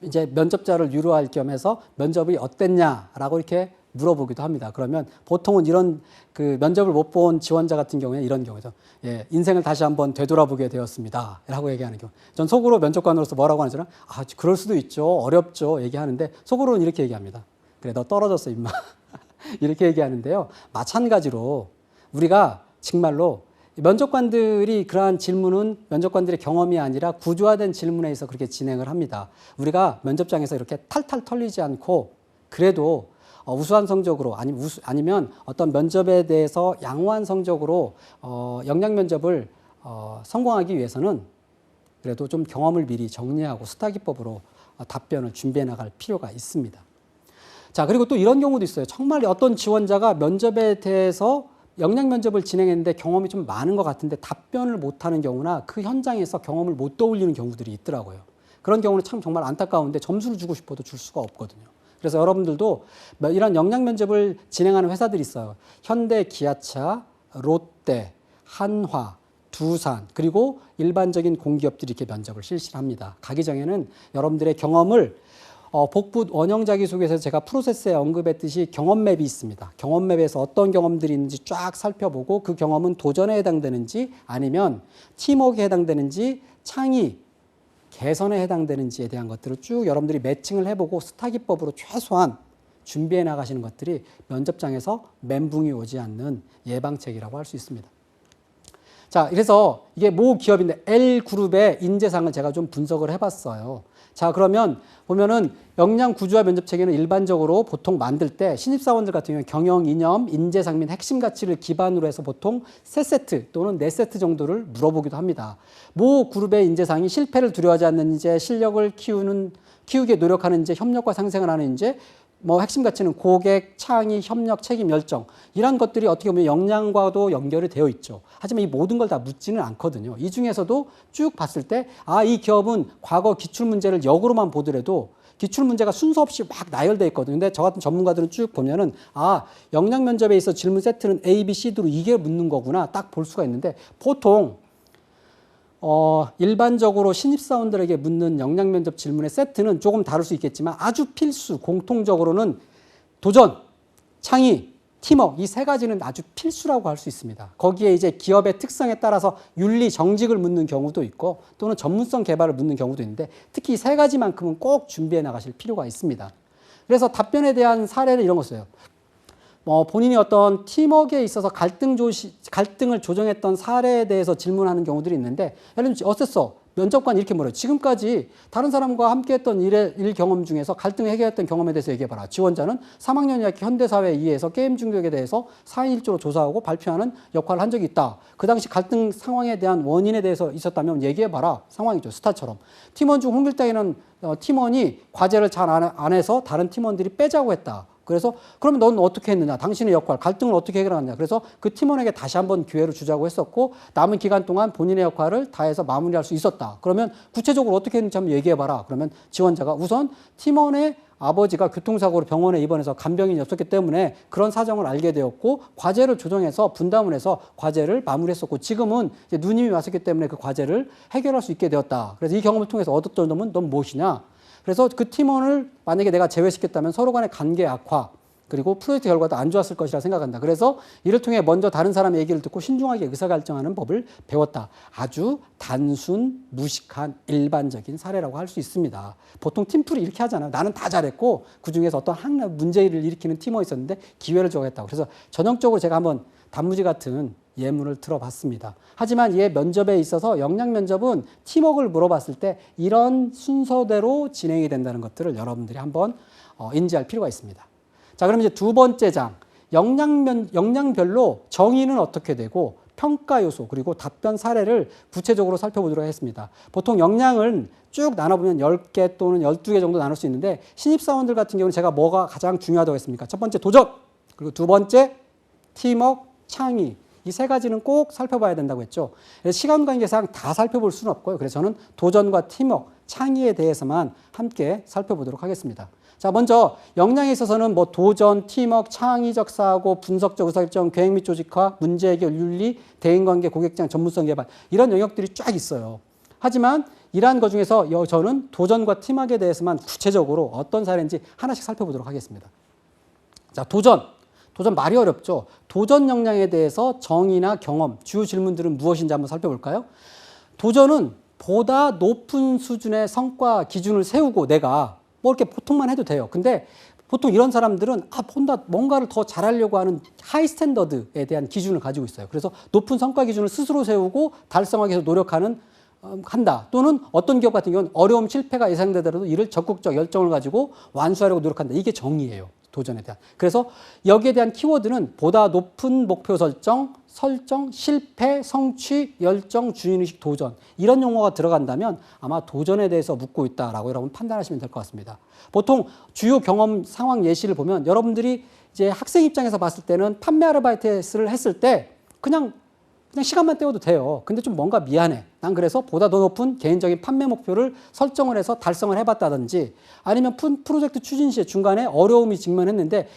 A: 이제 면접자를 유로할 겸해서 면접이 어땠냐라고 이렇게 물어보기도 합니다. 그러면 보통은 이런 그 면접을 못 본 지원자 같은 경우에 이런 경우죠. 예, 인생을 다시 한번 되돌아보게 되었습니다. 라고 얘기하는 경우. 전 속으로 면접관으로서 뭐라고 하는지는 그럴 수도 있죠. 어렵죠. 얘기하는데 속으로는 이렇게 얘기합니다. 그래, 너 떨어졌어, 임마. 이렇게 얘기하는데요. 마찬가지로 우리가 정말로 면접관들이 그러한 질문은 면접관들의 경험이 아니라 구조화된 질문에 의해서 그렇게 진행을 합니다. 우리가 면접장에서 이렇게 탈탈 털리지 않고 그래도 우수한 성적으로 아니면 어떤 면접에 대해서 양호한 성적으로 역량 면접을 성공하기 위해서는 그래도 좀 경험을 미리 정리하고 스타 기법으로 답변을 준비해 나갈 필요가 있습니다. 자, 그리고 또 이런 경우도 있어요. 정말 어떤 지원자가 면접에 대해서 역량 면접을 진행했는데 경험이 좀 많은 것 같은데 답변을 못하는 경우나 그 현장에서 경험을 못 떠올리는 경우들이 있더라고요. 그런 경우는 참 정말 안타까운데 점수를 주고 싶어도 줄 수가 없거든요. 그래서 여러분들도 이런 역량 면접을 진행하는 회사들이 있어요. 현대, 기아차, 롯데, 한화, 두산, 그리고 일반적인 공기업들이 이렇게 면접을 실시합니다. 가기 전에는 여러분들의 경험을 복붙 원형 자기소개에서 제가 프로세스에 언급했듯이 경험맵이 있습니다. 경험맵에서 어떤 경험들이 있는지 쫙 살펴보고 그 경험은 도전에 해당되는지 아니면 팀워크에 해당되는지 창의, 개선에 해당되는지에 대한 것들을 쭉 여러분들이 매칭을 해보고 스타 기법으로 최소한 준비해 나가시는 것들이 면접장에서 멘붕이 오지 않는 예방책이라고 할 수 있습니다. 자, 그래서 이게 모 기업인데 L그룹의 인재상을 제가 좀 분석을 해봤어요. 자, 그러면 보면은 역량 구조화 면접 체계는 일반적으로 보통 만들 때 신입사원들 같은 경우는 경영, 이념, 인재상 및 핵심 가치를 기반으로 해서 보통 3세트 또는 4세트 정도를 물어보기도 합니다. 모 그룹의 인재상이 실패를 두려워하지 않는 인재, 실력을 키우게 노력하는 인재, 협력과 상생을 하는 인재, 핵심 가치는 고객, 창의, 협력, 책임, 열정 이런 것들이 어떻게 보면 역량과도 연결이 되어 있죠. 하지만 이 모든 걸 다 묻지는 않거든요. 이 중에서도 쭉 봤을 때 이 기업은 과거 기출문제를 역으로만 보더라도 기출문제가 순서 없이 막 나열되어 있거든요. 근데 저 같은 전문가들은 쭉 보면은 역량 면접에 있어 질문 세트는 A, B, C, D로 이게 묻는 거구나 딱 볼 수가 있는데 보통 일반적으로 신입사원들에게 묻는 역량 면접 질문의 세트는 조금 다를 수 있겠지만 아주 필수, 공통적으로는 도전, 창의, 팀워크 이 세 가지는 아주 필수라고 할 수 있습니다. 거기에 이제 기업의 특성에 따라서 윤리, 정직을 묻는 경우도 있고 또는 전문성 개발을 묻는 경우도 있는데 특히 이 세 가지만큼은 꼭 준비해 나가실 필요가 있습니다. 그래서 답변에 대한 사례를 이런 거 써요. 본인이 어떤 팀워크에 있어서 갈등을 조정했던 사례에 대해서 질문하는 경우들이 있는데 예를 들면 어땠어? 면접관이 이렇게 물어요. 지금까지 다른 사람과 함께했던 일 경험 중에서 갈등을 해결했던 경험에 대해서 얘기해봐라. 지원자는 3학년 2학기 현대사회 2에서 게임 중독에 대해서 4인 1조로 조사하고 발표하는 역할을 한 적이 있다. 그 당시 갈등 상황에 대한 원인에 대해서 있었다면 얘기해봐라. 상황이죠. 스타처럼. 팀원 중 홍길동에는 팀원이 과제를 잘 안 해서 다른 팀원들이 빼자고 했다. 그래서 그러면 넌 어떻게 했느냐? 당신의 역할, 갈등을 어떻게 해결하느냐? 그래서 그 팀원에게 다시 한번 기회를 주자고 했었고 남은 기간 동안 본인의 역할을 다해서 마무리할 수 있었다. 그러면 구체적으로 어떻게 했는지 한번 얘기해봐라. 그러면 지원자가 우선 팀원의 아버지가 교통사고로 병원에 입원해서 간병인이 없었기 때문에 그런 사정을 알게 되었고 과제를 조정해서 분담을 해서 과제를 마무리했었고 지금은 이제 누님이 왔었기 때문에 그 과제를 해결할 수 있게 되었다. 그래서 이 경험을 통해서 얻었던 점은 넌 무엇이냐? 그래서 그 팀원을 만약에 내가 제외시켰다면 서로 간의 관계 악화, 그리고 프로젝트 결과도 안 좋았을 것이라 생각한다. 그래서 이를 통해 먼저 다른 사람의 얘기를 듣고 신중하게 의사결정하는 법을 배웠다. 아주 단순, 무식한, 일반적인 사례라고 할 수 있습니다. 보통 팀플이 이렇게 하잖아요. 나는 다 잘했고 그중에서 어떤 한 문제를 일으키는 팀원이 있었는데 기회를 줘야겠다고. 그래서 전형적으로 제가 한번 단무지 같은 예문을 들어봤습니다. 하지만 얘 면접에 있어서 역량 면접은 팀워크를 물어봤을 때 이런 순서대로 진행이 된다는 것들을 여러분들이 한번 인지할 필요가 있습니다. 자, 그럼 이제 두 번째 장, 역량별로 정의는 어떻게 되고 평가 요소 그리고 답변 사례를 구체적으로 살펴보도록 하겠습니다. 보통 역량을 쭉 나눠보면 10개 또는 12개 정도 나눌 수 있는데 신입사원들 같은 경우는 제가 뭐가 가장 중요하다고 했습니까? 첫 번째 도전, 그리고 두 번째 팀워크, 창의. 이 세 가지는 꼭 살펴봐야 된다고 했죠. 시간 관계상 다 살펴볼 수는 없고요. 그래서 저는 도전과 팀워크, 창의에 대해서만 함께 살펴보도록 하겠습니다. 자, 먼저 역량에 있어서는 뭐 도전, 팀워크, 창의적 사고, 분석적 의사결정, 계획 및 조직화, 문제 해결, 윤리, 대인관계, 고객장, 전문성 개발 이런 영역들이 쫙 있어요. 하지만 이러한 것 중에서 저는 도전과 팀워크에 대해서만 구체적으로 어떤 사례인지 하나씩 살펴보도록 하겠습니다. 자, 도전 말이 어렵죠. 도전 역량에 대해서 정의나 경험, 주요 질문들은 무엇인지 한번 살펴볼까요? 도전은 보다 높은 수준의 성과 기준을 세우고 내가 뭐 이렇게 보통만 해도 돼요. 근데 보통 이런 사람들은 뭔가를 더 잘하려고 하는 하이 스탠더드에 대한 기준을 가지고 있어요. 그래서 높은 성과 기준을 스스로 세우고 달성하기 위해서 노력하는 한다. 또는 어떤 기업 같은 경우는 어려움, 실패가 예상되더라도 이를 적극적 열정을 가지고 완수하려고 노력한다. 이게 정의예요. 도전에 대한. 그래서 여기에 대한 키워드는 보다 높은 목표 설정, 실패, 성취, 열정, 주인의식, 도전 이런 용어가 들어간다면 아마 도전에 대해서 묻고 있다라고 여러분 판단하시면 될 것 같습니다. 보통 주요 경험 상황 예시를 보면 여러분들이 이제 학생 입장에서 봤을 때는 판매 아르바이트를 했을 때 그냥 시간만 때워도 돼요. 근데 좀 뭔가 미안해. 난 그래서 보다 더 높은 개인적인 판매 목표를 설정을 해서 달성을 해봤다든지 아니면 프로젝트 추진 시에 중간에 어려움이 직면했는데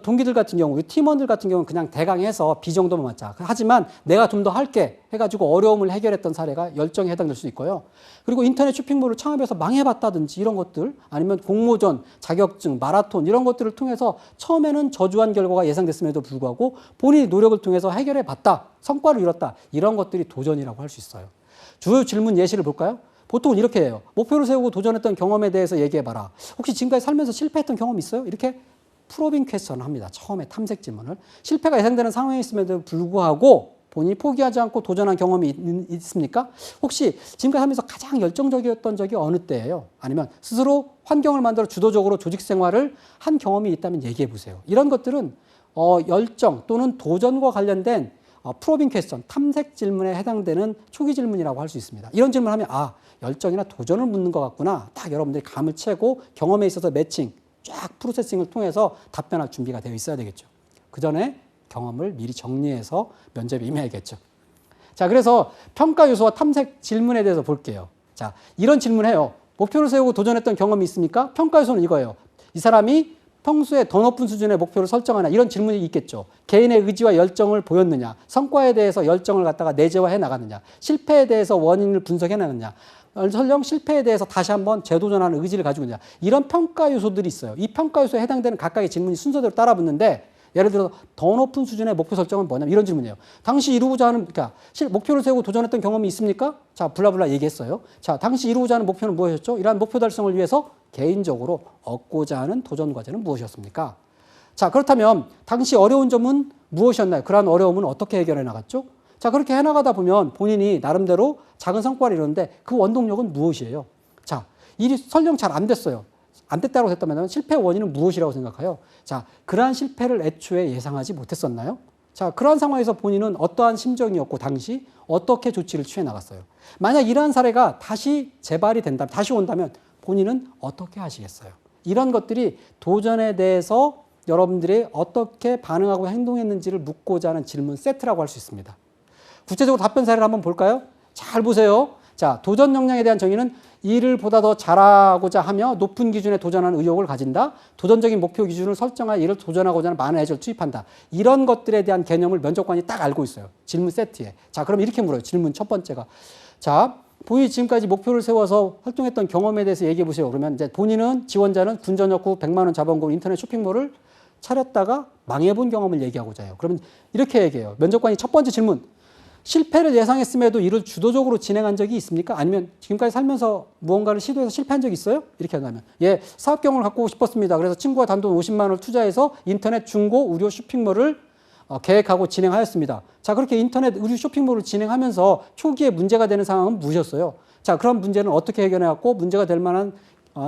A: 동기들 같은 경우, 팀원들 같은 경우는 그냥 대강 해서 B 정도만 맞자. 하지만 내가 좀 더 할게 해가지고 어려움을 해결했던 사례가 열정에 해당될 수 있고요. 그리고 인터넷 쇼핑몰을 창업해서 망해봤다든지 이런 것들 아니면 공모전, 자격증, 마라톤 이런 것들을 통해서 처음에는 저조한 결과가 예상됐음에도 불구하고 본인이 노력을 통해서 해결해봤다. 성과를 이뤘다. 이런 것들이 도전이라고 할 수 있어요. 주요 질문 예시를 볼까요? 보통은 이렇게 해요. 목표를 세우고 도전했던 경험에 대해서 얘기해봐라. 혹시 지금까지 살면서 실패했던 경험 있어요? 이렇게 프로빙 퀘스천을 합니다. 처음에 탐색 질문을. 실패가 예상되는 상황에 있음에도 불구하고 본인이 포기하지 않고 도전한 경험이 있습니까? 혹시 지금까지 하면서 가장 열정적이었던 적이 어느 때예요? 아니면 스스로 환경을 만들어 주도적으로 조직 생활을 한 경험이 있다면 얘기해 보세요. 이런 것들은 열정 또는 도전과 관련된 프로빙 퀘스천, 탐색 질문에 해당되는 초기 질문이라고 할 수 있습니다. 이런 질문을 하면 열정이나 도전을 묻는 것 같구나. 딱 여러분들이 감을 채고 경험에 있어서 매칭, 쫙 프로세싱을 통해서 답변할 준비가 되어 있어야 되겠죠. 그 전에 경험을 미리 정리해서 면접에 임해야겠죠. 자, 그래서 평가 요소와 탐색 질문에 대해서 볼게요. 자, 이런 질문해요. 목표를 세우고 도전했던 경험이 있습니까? 평가 요소는 이거예요. 이 사람이 평소에 더 높은 수준의 목표를 설정하나 이런 질문이 있겠죠. 개인의 의지와 열정을 보였느냐, 성과에 대해서 열정을 갖다가 내재화해 나갔느냐, 실패에 대해서 원인을 분석해 나갔느냐, 설령 실패에 대해서 다시 한번 재도전하는 의지를 가지고 있느냐, 이런 평가 요소들이 있어요. 이 평가 요소에 해당되는 각각의 질문이 순서대로 따라 붙는데 예를 들어서 더 높은 수준의 목표 설정은 뭐냐면 이런 질문이에요. 당시 이루고자 하는, 그러니까 목표를 세우고 도전했던 경험이 있습니까? 자, 블라블라 얘기했어요. 자, 당시 이루고자 하는 목표는 무엇이었죠? 이러한 목표 달성을 위해서 개인적으로 얻고자 하는 도전 과제는 무엇이었습니까? 자, 그렇다면 당시 어려운 점은 무엇이었나요? 그러한 어려움은 어떻게 해결해 나갔죠? 자, 그렇게 해나가다 보면 본인이 나름대로 작은 성과를 이루는데 그 원동력은 무엇이에요? 자, 일이 설령 잘 안 됐어요. 안 됐다고 했다면 실패 원인은 무엇이라고 생각해요? 자, 그러한 실패를 애초에 예상하지 못했었나요? 자, 그러한 상황에서 본인은 어떠한 심정이었고 당시 어떻게 조치를 취해 나갔어요? 만약 이러한 사례가 다시 재발이 된다면, 다시 온다면 본인은 어떻게 하시겠어요? 이런 것들이 도전에 대해서 여러분들이 어떻게 반응하고 행동했는지를 묻고자 하는 질문 세트라고 할 수 있습니다. 구체적으로 답변 사례를 한번 볼까요? 잘 보세요. 자, 도전 역량에 대한 정의는 일을 보다 더 잘하고자 하며 높은 기준에 도전하는 의욕을 가진다. 도전적인 목표 기준을 설정하여 이를 도전하고자 하는 많은 애정을 투입한다. 이런 것들에 대한 개념을 면접관이 딱 알고 있어요. 질문 세트에. 자, 그럼 이렇게 물어요. 질문 첫 번째가. 자, 본인이 지금까지 목표를 세워서 활동했던 경험에 대해서 얘기해 보세요. 그러면 이제 본인은 지원자는 군 전역 후 100만 원 자본금 인터넷 쇼핑몰을 차렸다가 망해본 경험을 얘기하고자 해요. 그러면 이렇게 얘기해요. 면접관이 첫 번째 질문. 실패를 예상했음에도 이를 주도적으로 진행한 적이 있습니까? 아니면 지금까지 살면서 무언가를 시도해서 실패한 적이 있어요? 이렇게 한다면 예, 사업 경험을 갖고 싶었습니다. 그래서 친구가 단돈 50만 원을 투자해서 인터넷 중고 의료 쇼핑몰을 계획하고 진행하였습니다. 자, 그렇게 인터넷 의류 쇼핑몰을 진행하면서 초기에 문제가 되는 상황은 무엇이었어요? 자, 그런 문제는 어떻게 해결해왔고 문제가 될 만한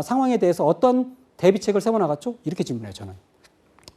A: 상황에 대해서 어떤 대비책을 세워나갔죠? 이렇게 질문해요, 저는.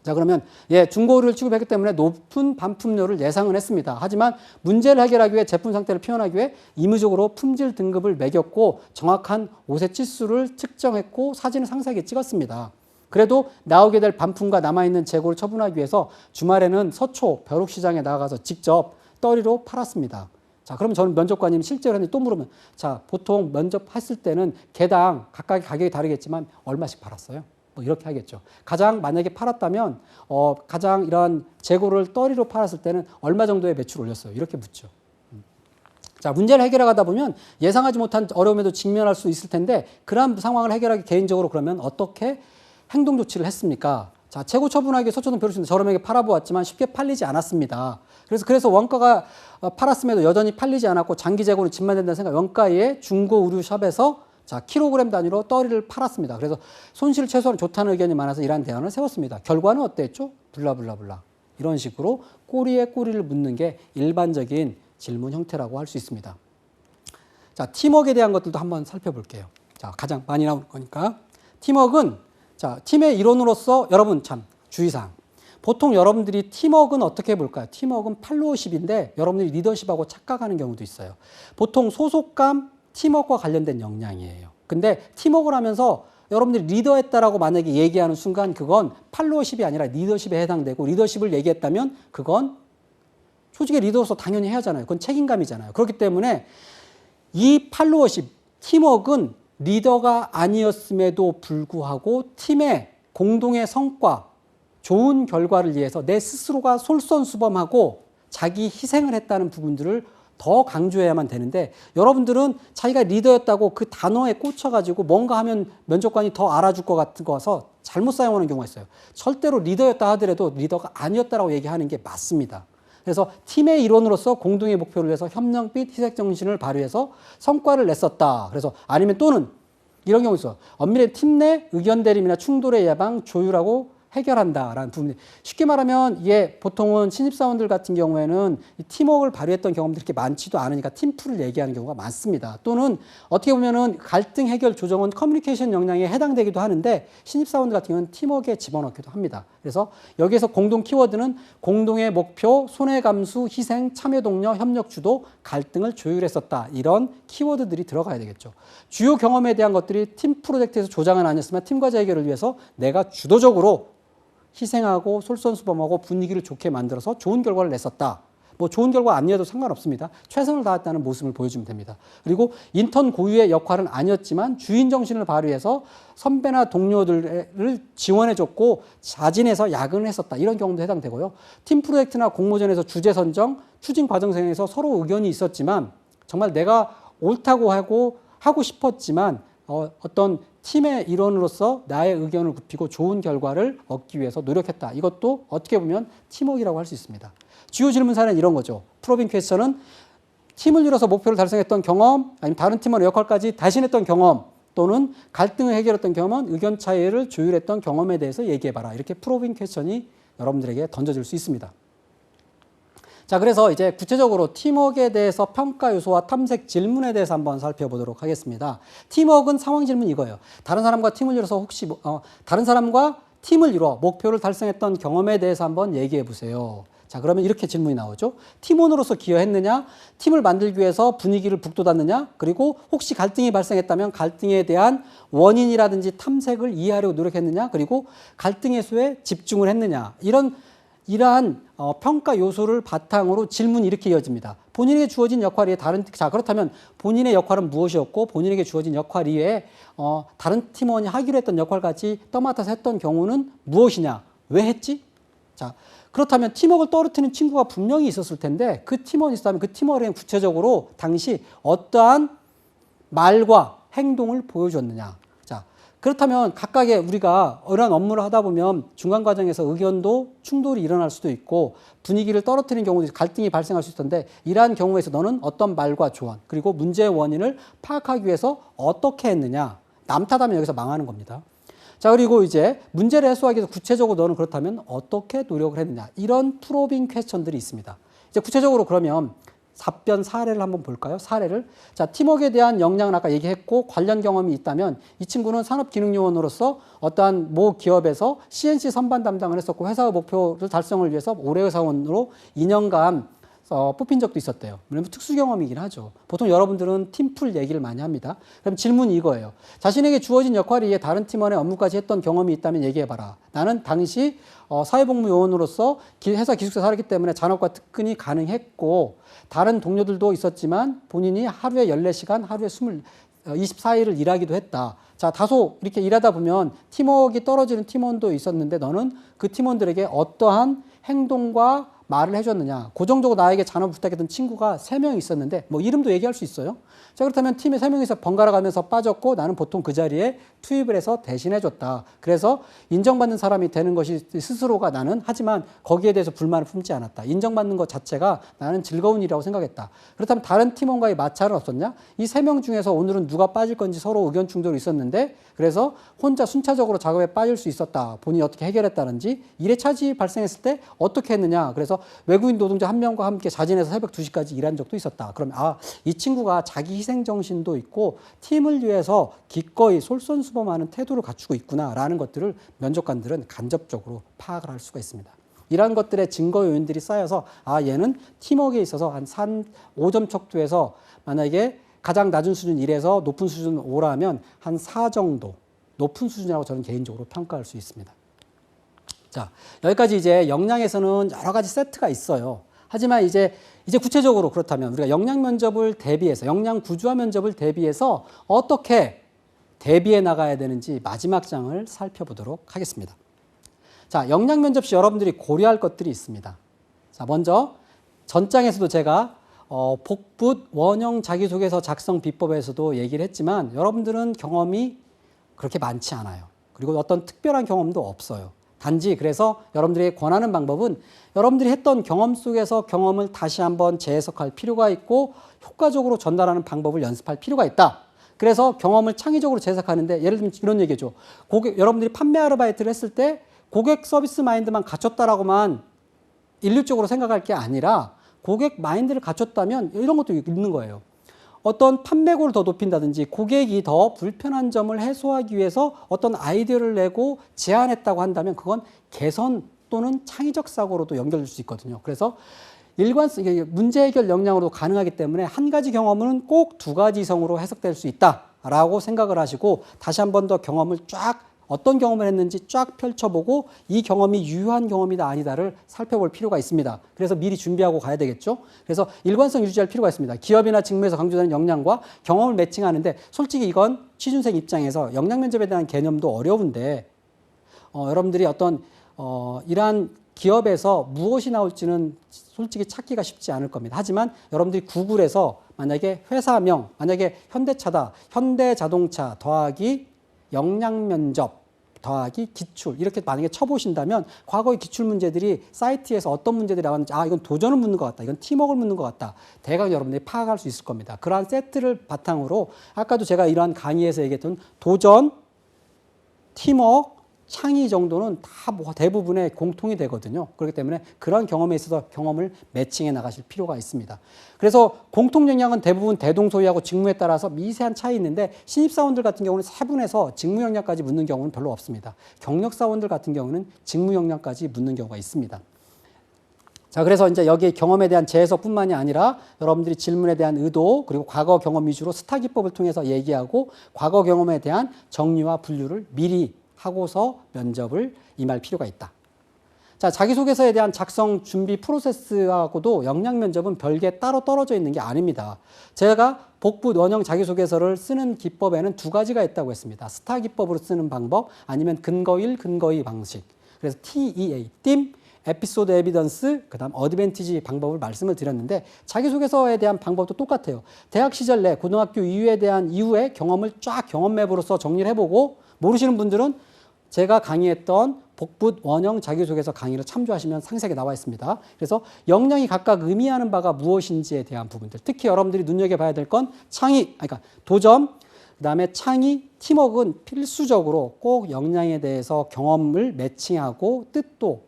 A: 자, 그러면 예, 중고를 취급했기 때문에 높은 반품료를 예상은 했습니다. 하지만 문제를 해결하기 위해 제품 상태를 표현하기 위해 임의적으로 품질 등급을 매겼고 정확한 옷의 치수를 측정했고 사진을 상세하게 찍었습니다. 그래도 나오게 될 반품과 남아있는 재고를 처분하기 위해서 주말에는 서초 벼룩시장에 나가서 직접 떨이로 팔았습니다. 자, 그럼 저는 면접관님 실제로 했는데 또 물으면 자, 보통 면접했을 때는 개당 각각의 가격이 다르겠지만 얼마씩 팔았어요? 뭐 이렇게 하겠죠. 가장 만약에 팔았다면 가장 이런 재고를 떨이로 팔았을 때는 얼마 정도의 매출 올렸어요? 이렇게 묻죠. 자, 문제를 해결하다 보면 예상하지 못한 어려움에도 직면할 수 있을 텐데 그러한 상황을 해결하기 개인적으로 그러면 어떻게 행동 조치를 했습니까? 자, 재고 처분하기 위해 서초동 벼룩시장 저렴하게 팔아보았지만 쉽게 팔리지 않았습니다. 그래서 원가가 팔았음에도 여전히 팔리지 않았고 장기 재고는 집만 된다는 생각 원가의 중고 의류샵에서 자, 킬로그램 단위로 떨이를 팔았습니다. 그래서 손실을 최소화하는 좋다는 의견이 많아서 이러한 대안을 세웠습니다. 결과는 어땠죠? 블라블라블라. 이런 식으로 꼬리에 꼬리를 묻는 게 일반적인 질문 형태라고 할 수 있습니다. 자, 팀워크에 대한 것들도 한번 살펴볼게요. 자, 가장 많이 나오는 거니까. 팀워크는 자, 팀의 일원으로서 여러분 참 주의사항. 보통 여러분들이 팀워크는 어떻게 볼까요? 팀워크는 팔로우십인데 여러분들이 리더십하고 착각하는 경우도 있어요. 보통 소속감, 팀워크와 관련된 역량이에요. 근데 팀워크를 하면서 여러분들이 리더했다라고 만약에 얘기하는 순간 그건 팔로우십이 아니라 리더십에 해당되고 리더십을 얘기했다면 그건 솔직히 리더로서 당연히 해야 하잖아요. 그건 책임감이잖아요. 그렇기 때문에 이 팔로워십, 팀워크는 리더가 아니었음에도 불구하고 팀의 공동의 성과, 좋은 결과를 위해서 내 스스로가 솔선수범하고 자기 희생을 했다는 부분들을 더 강조해야만 되는데 여러분들은 자기가 리더였다고 그 단어에 꽂혀가지고 뭔가 하면 면접관이 더 알아줄 것 같은 거서 잘못 사용하는 경우가 있어요. 절대로 리더였다 하더라도 리더가 아니었다라고 얘기하는 게 맞습니다. 그래서 팀의 일원으로서 공동의 목표를 위해서 협력 및 희생 정신을 발휘해서 성과를 냈었다. 그래서 아니면 또는 이런 경우 있어. 엄밀히 팀 내 의견 대립이나 충돌의 예방, 조율하고 해결한다라는 부분이 쉽게 말하면 이게 보통은 신입사원들 같은 경우에는 이 팀워크를 발휘했던 경험들이 그렇게 많지도 않으니까 팀플을 얘기하는 경우가 많습니다. 또는 어떻게 보면은 갈등 해결 조정은 커뮤니케이션 역량에 해당되기도 하는데 신입사원들 같은 경우는 팀워크에 집어넣기도 합니다. 그래서 여기에서 공동 키워드는 공동의 목표, 손해 감수, 희생, 참여 동료, 협력 주도, 갈등을 조율했었다. 이런 키워드들이 들어가야 되겠죠. 주요 경험에 대한 것들이 팀 프로젝트에서 조장은 아니었으면 팀 과제 해결을 위해서 내가 주도적으로 희생하고 솔선수범하고 분위기를 좋게 만들어서 좋은 결과를 냈었다. 뭐 좋은 결과 아니어도 상관없습니다. 최선을 다했다는 모습을 보여주면 됩니다. 그리고 인턴 고유의 역할은 아니었지만 주인 정신을 발휘해서 선배나 동료들을 지원해줬고 자진해서 야근을 했었다. 이런 경우도 해당되고요. 팀 프로젝트나 공모전에서 주제 선정, 추진 과정에서 서로 의견이 있었지만 정말 내가 옳다고 하고 싶었지만 어떤 팀의 일원으로서 나의 의견을 굽히고 좋은 결과를 얻기 위해서 노력했다. 이것도 어떻게 보면 팀워크라고 할 수 있습니다. 주요 질문 사례는 이런 거죠. 프로빙 퀘스천은 팀을 이뤄서 목표를 달성했던 경험, 아니면 다른 팀원의 역할까지 대신했던 경험, 또는 갈등을 해결했던 경험, 의견 차이를 조율했던 경험에 대해서 얘기해봐라. 이렇게 프로빙 퀘스천이 여러분들에게 던져질 수 있습니다. 자, 그래서 이제 구체적으로 팀워크에 대해서 평가 요소와 탐색 질문에 대해서 한번 살펴보도록 하겠습니다. 팀워크는 상황 질문 이거예요. 다른 사람과 팀을 이뤄서 혹시 다른 사람과 팀을 이뤄 목표를 달성했던 경험에 대해서 한번 얘기해 보세요. 자, 그러면 이렇게 질문이 나오죠. 팀원으로서 기여했느냐? 팀을 만들기 위해서 분위기를 북돋았느냐? 그리고 혹시 갈등이 발생했다면 갈등에 대한 원인이라든지 탐색을 이해하려고 노력했느냐? 그리고 갈등 해소에 집중을 했느냐? 이러한 평가 요소를 바탕으로 질문이 이렇게 이어집니다. 본인에게 주어진 역할 이외에 자, 그렇다면 본인의 역할은 무엇이었고 본인에게 주어진 역할 이외에 다른 팀원이 하기로 했던 역할까지 떠맡아서 했던 경우는 무엇이냐? 왜 했지? 자, 그렇다면 팀워크를 떨어뜨리는 친구가 분명히 있었을 텐데 그 팀원이 있었다면 그 팀워크는 구체적으로 당시 어떠한 말과 행동을 보여줬느냐? 자, 그렇다면 각각의 우리가 이런 업무를 하다 보면 중간 과정에서 의견도 충돌이 일어날 수도 있고 분위기를 떨어뜨리는 경우도 갈등이 발생할 수 있던데 이러한 경우에서 너는 어떤 말과 조언 그리고 문제의 원인을 파악하기 위해서 어떻게 했느냐. 남 탓하면 여기서 망하는 겁니다. 자, 그리고 이제 문제를 해소하기 위해서 구체적으로 너는 그렇다면 어떻게 노력을 했느냐. 이런 프로빙 퀘스천들이 있습니다. 이제 구체적으로 그러면 답변 사례를 한번 볼까요? 사례를. 자, 팀워크에 대한 역량은 아까 얘기했고 관련 경험이 있다면 이 친구는 산업기능요원으로서 어떠한 모 기업에서 CNC 선반 담당을 했었고 회사의 목표를 달성을 위해서 올해의 사원으로 2년간 뽑힌 적도 있었대요. 왜냐면 특수 경험이긴 하죠. 보통 여러분들은 팀풀 얘기를 많이 합니다. 그럼 질문이 이거예요. 자신에게 주어진 역할이 이에 다른 팀원의 업무까지 했던 경험이 있다면 얘기해봐라. 나는 당시 사회복무요원으로서 회사 기숙사 살았기 때문에 잔업과 특근이 가능했고 다른 동료들도 있었지만 본인이 하루에 14시간, 하루에 24일을 일하기도 했다. 자, 다소 이렇게 일하다 보면 팀워크가 떨어지는 팀원도 있었는데 너는 그 팀원들에게 어떠한 행동과 말을 해줬느냐. 고정적으로 나에게 잔업 부탁했던 친구가 3명 있었는데 뭐 이름도 얘기할 수 있어요. 자, 그렇다면 팀에 3명이서 번갈아 가면서 빠졌고 나는 보통 그 자리에 투입을 해서 대신해줬다. 그래서 인정받는 사람이 되는 것이 스스로가 나는 하지만 거기에 대해서 불만을 품지 않았다. 인정받는 것 자체가 나는 즐거운 일이라고 생각했다. 그렇다면 다른 팀원과의 마찰은 없었냐? 이 3명 중에서 오늘은 누가 빠질 건지 서로 의견 충돌이 있었는데 그래서 혼자 순차적으로 작업에 빠질 수 있었다. 본인이 어떻게 해결했다는지 일의 차질이 발생했을 때 어떻게 했느냐. 그래서 외국인 노동자 1명과 함께 자진해서 새벽 2시까지 일한 적도 있었다. 그러면 이 친구가 자기 희생 정신도 있고 팀을 위해서 기꺼이 솔선수범하는 태도를 갖추고 있구나라는 것들을 면접관들은 간접적으로 파악을 할 수가 있습니다. 이러한 것들의 증거 요인들이 쌓여서 얘는 팀워크에 있어서 한 5점 척도에서 만약에 가장 낮은 수준 1에서 높은 수준 5라면 한 4 정도 높은 수준이라고 저는 개인적으로 평가할 수 있습니다. 자, 여기까지 이제 역량에서는 여러 가지 세트가 있어요. 하지만 이제 구체적으로 그렇다면 우리가 역량 면접을 대비해서 역량 구조화 면접을 대비해서 어떻게 대비해 나가야 되는지 마지막 장을 살펴보도록 하겠습니다. 자, 역량 면접 시 여러분들이 고려할 것들이 있습니다. 자, 먼저 전장에서도 제가 복붙 원형 자기소개서 작성 비법에서도 얘기를 했지만 여러분들은 경험이 그렇게 많지 않아요. 그리고 어떤 특별한 경험도 없어요. 단지 그래서 여러분들이 권하는 방법은 여러분들이 했던 경험 속에서 경험을 다시 한번 재해석할 필요가 있고 효과적으로 전달하는 방법을 연습할 필요가 있다. 그래서 경험을 창의적으로 재해석하는데 예를 들면 이런 얘기죠. 여러분들이 판매 아르바이트를 했을 때 고객 서비스 마인드만 갖췄다라고만 일률적으로 생각할 게 아니라 고객 마인드를 갖췄다면 이런 것도 있는 거예요. 어떤 판매고를 더 높인다든지 고객이 더 불편한 점을 해소하기 위해서 어떤 아이디어를 내고 제안했다고 한다면 그건 개선 또는 창의적 사고로도 연결될 수 있거든요. 그래서 문제 해결 역량으로 가능하기 때문에 한 가지 경험은 꼭 2가지 이상으로 해석될 수 있다라고 생각을 하시고 다시 한 번 더 경험을 어떤 경험을 했는지 쫙 펼쳐보고 이 경험이 유효한 경험이다 아니다를 살펴볼 필요가 있습니다. 그래서 미리 준비하고 가야 되겠죠. 그래서 일관성 유지할 필요가 있습니다. 기업이나 직무에서 강조되는 역량과 경험을 매칭하는데 솔직히 이건 취준생 입장에서 역량 면접에 대한 개념도 어려운데 여러분들이 이러한 기업에서 무엇이 나올지는 솔직히 찾기가 쉽지 않을 겁니다. 하지만 여러분들이 구글에서 만약에 회사명, 만약에 현대차다, 현대자동차 더하기 역량 면접 더하기 기출 이렇게 만약에 쳐보신다면 과거의 기출 문제들이 사이트에서 어떤 문제들이 나왔는지 이건 도전을 묻는 것 같다. 이건 팀워크를 묻는 것 같다. 대강 여러분들이 파악할 수 있을 겁니다. 그러한 세트를 바탕으로 아까도 제가 이러한 강의에서 얘기했던 도전, 팀워크, 창의 정도는 다 대부분의 공통이 되거든요. 그렇기 때문에 그런 경험에 있어서 경험을 매칭해 나가실 필요가 있습니다. 그래서 공통 역량은 대부분 대동소이하고 직무에 따라서 미세한 차이 있는데 신입사원들 같은 경우는 세분해서 직무 역량까지 묻는 경우는 별로 없습니다. 경력사원들 같은 경우는 직무 역량까지 묻는 경우가 있습니다. 자, 그래서 이제 여기 경험에 대한 재해석뿐만이 아니라 여러분들이 질문에 대한 의도 그리고 과거 경험 위주로 스타 기법을 통해서 얘기하고 과거 경험에 대한 정리와 분류를 미리 하고서 면접을 임할 필요가 있다. 자, 자기소개서에 대한 작성 준비 프로세스하고도 역량 면접은 별개 따로 떨어져 있는 게 아닙니다. 제가 복붙 원형 자기소개서를 쓰는 기법에는 2가지가 있다고 했습니다. 스타 기법으로 쓰는 방법 아니면 근거 1, 근거 2 방식. 그래서 TEA, 팀, 에피소드 에비던스, 그 다음 어드밴티지 방법을 말씀을 드렸는데 자기소개서에 대한 방법도 똑같아요. 대학 시절 내 고등학교 이후에 대한 이후의 경험을 쫙 경험맵으로서 정리를 해보고 모르시는 분들은 제가 강의했던 복붓 원형 자기소개서 강의를 참조하시면 상세하게 나와 있습니다. 그래서 역량이 각각 의미하는 바가 무엇인지에 대한 부분들, 특히 여러분들이 눈여겨봐야 될 건 창의, 그러니까 도점, 그다음에 창의, 팀워크는 필수적으로 꼭 역량에 대해서 경험을 매칭하고 뜻도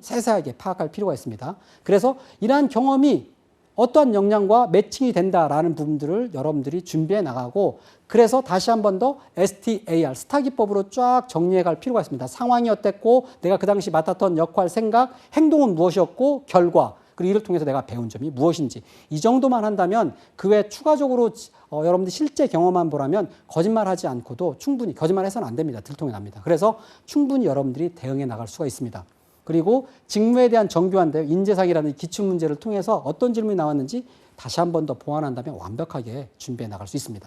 A: 세세하게 파악할 필요가 있습니다. 그래서 이러한 경험이 어떠한 역량과 매칭이 된다라는 부분들을 여러분들이 준비해 나가고, 그래서 다시 한 번 더 STAR, 스타 기법으로 쫙 정리해 갈 필요가 있습니다. 상황이 어땠고, 내가 그 당시 맡았던 역할, 생각, 행동은 무엇이었고, 결과, 그리고 이를 통해서 내가 배운 점이 무엇인지, 이 정도만 한다면 그 외 추가적으로 여러분들이 실제 경험만 보라면 거짓말하지 않고도 충분히, 거짓말해서는 안 됩니다. 들통이 납니다. 그래서 충분히 여러분들이 대응해 나갈 수가 있습니다. 그리고 직무에 대한 정교한데요. 인재상이라는 기출문제를 통해서 어떤 질문이 나왔는지 다시 한 번 더 보완한다면 완벽하게 준비해 나갈 수 있습니다.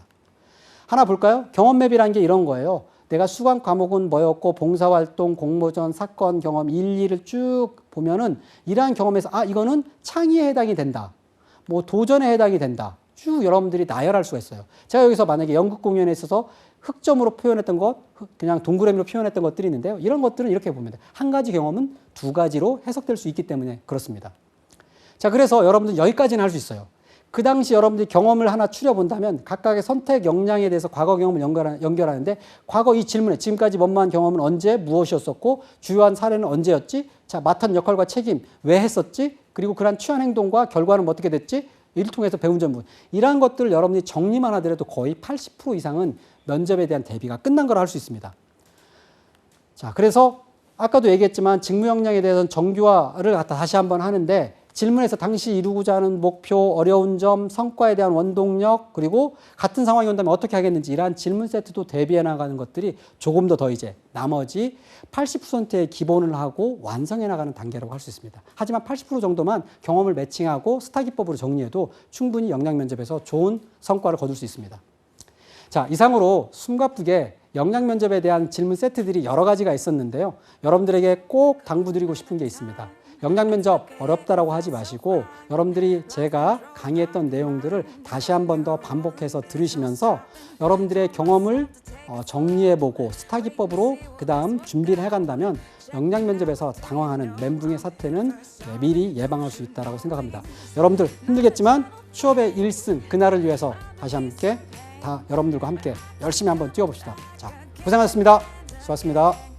A: 하나 볼까요? 경험맵이라는 게 이런 거예요. 내가 수강 과목은 뭐였고, 봉사활동, 공모전, 사건 경험 일일을 쭉 보면은 이러한 경험에서 이거는 창의에 해당이 된다. 뭐 도전에 해당이 된다. 쭉 여러분들이 나열할 수가 있어요. 제가 여기서 만약에 연극 공연에 있어서 흑점으로 표현했던 것, 그냥 동그라미로 표현했던 것들이 있는데요. 이런 것들은 이렇게 보면 돼요. 한 가지 경험은 두 가지로 해석될 수 있기 때문에 그렇습니다. 자, 그래서 여러분들 여기까지는 할 수 있어요. 그 당시 여러분들이 경험을 하나 추려본다면 각각의 선택 역량에 대해서 과거 경험을 연결하는데, 과거 이 질문에 지금까지 뭐뭐한 경험은 언제 무엇이었었고, 주요한 사례는 언제였지, 자, 맡은 역할과 책임 왜 했었지, 그리고 그러한 취한 행동과 결과는 어떻게 됐지, 이를 통해서 배운 점은, 이러한 것들을 여러분들이 정리만 하더라도 거의 80% 이상은 면접에 대한 대비가 끝난 거라 할 수 있습니다. 자, 그래서 아까도 얘기했지만 직무 역량에 대해서는 정교화를 다시 한번 하는데, 질문에서 당시 이루고자 하는 목표, 어려운 점, 성과에 대한 원동력, 그리고 같은 상황이 온다면 어떻게 하겠는지, 이러한 질문 세트도 대비해 나가는 것들이 조금 더 이제 나머지 80%의 기본을 하고 완성해 나가는 단계라고 할 수 있습니다. 하지만 80% 정도만 경험을 매칭하고 스타 기법으로 정리해도 충분히 역량 면접에서 좋은 성과를 거둘 수 있습니다. 자, 이상으로 숨가쁘게 역량 면접에 대한 질문 세트들이 여러 가지가 있었는데요. 여러분들에게 꼭 당부드리고 싶은 게 있습니다. 역량 면접 어렵다라고 하지 마시고, 여러분들이 제가 강의했던 내용들을 다시 한 번 더 반복해서 들으시면서 여러분들의 경험을 정리해보고 스타 기법으로 그 다음 준비를 해간다면 역량 면접에서 당황하는 멘붕의 사태는 미리 예방할 수 있다고 생각합니다. 여러분들 힘들겠지만 취업의 1승 그날을 위해서 다시 함께 여러분들과 함께 열심히 한번 뛰어봅시다. 자, 고생하셨습니다. 수고하셨습니다.